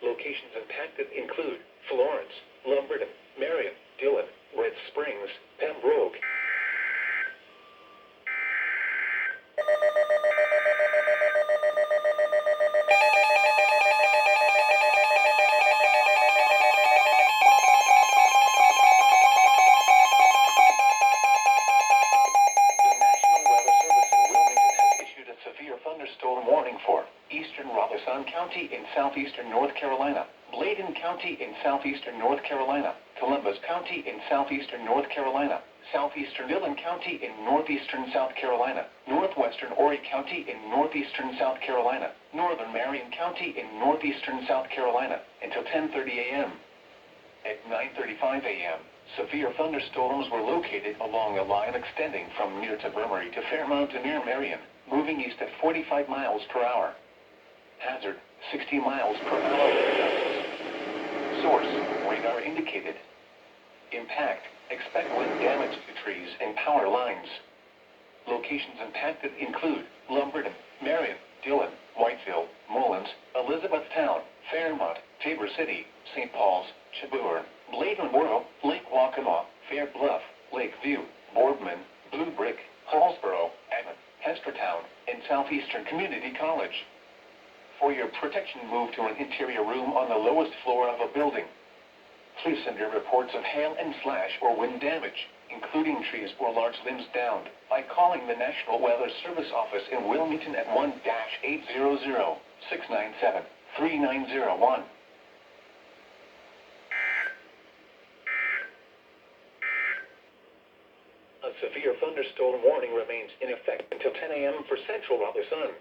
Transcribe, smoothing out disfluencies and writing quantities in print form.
Locations impacted include Florence, Lumberton, Marion, Dillon, Red Springs, Pembroke. Thunderstorm warning for eastern Robeson County in southeastern North Carolina, Bladen County in southeastern North Carolina, Columbus County in southeastern North Carolina, southeastern Dillon County in northeastern South Carolina, northwestern Horry County in northeastern South Carolina, northern Marion County in northeastern South Carolina until 10:30 a.m. At 9:35 a.m., severe thunderstorms were located along a line extending from near to Vermery to Fairmount to near Marion, moving east at 45 miles per hour. Hazard, 60 miles per hour. Source, radar indicated. Impact, expect wind damage to trees and power lines. Locations impacted include Lumberton, Marion, Dillon, Whiteville, Mullins, Elizabethtown, Fairmont, Tabor City, St. Paul's, Chabourn, Bladenboro, Lake Waccamaw, Fair Bluff, Lakeview, Boardman, Blue Brick, Hallsboro, Ammon, Hestertown, and Southeastern Community College. For your protection, move to an interior room on the lowest floor of a building. Please send your reports of hail and slash or wind damage, including trees or large limbs downed, by calling the National Weather Service office in Wilmington at 1-800-697-3901. A severe thunderstorm warning remains in effect until 10 a.m. for central Robeson.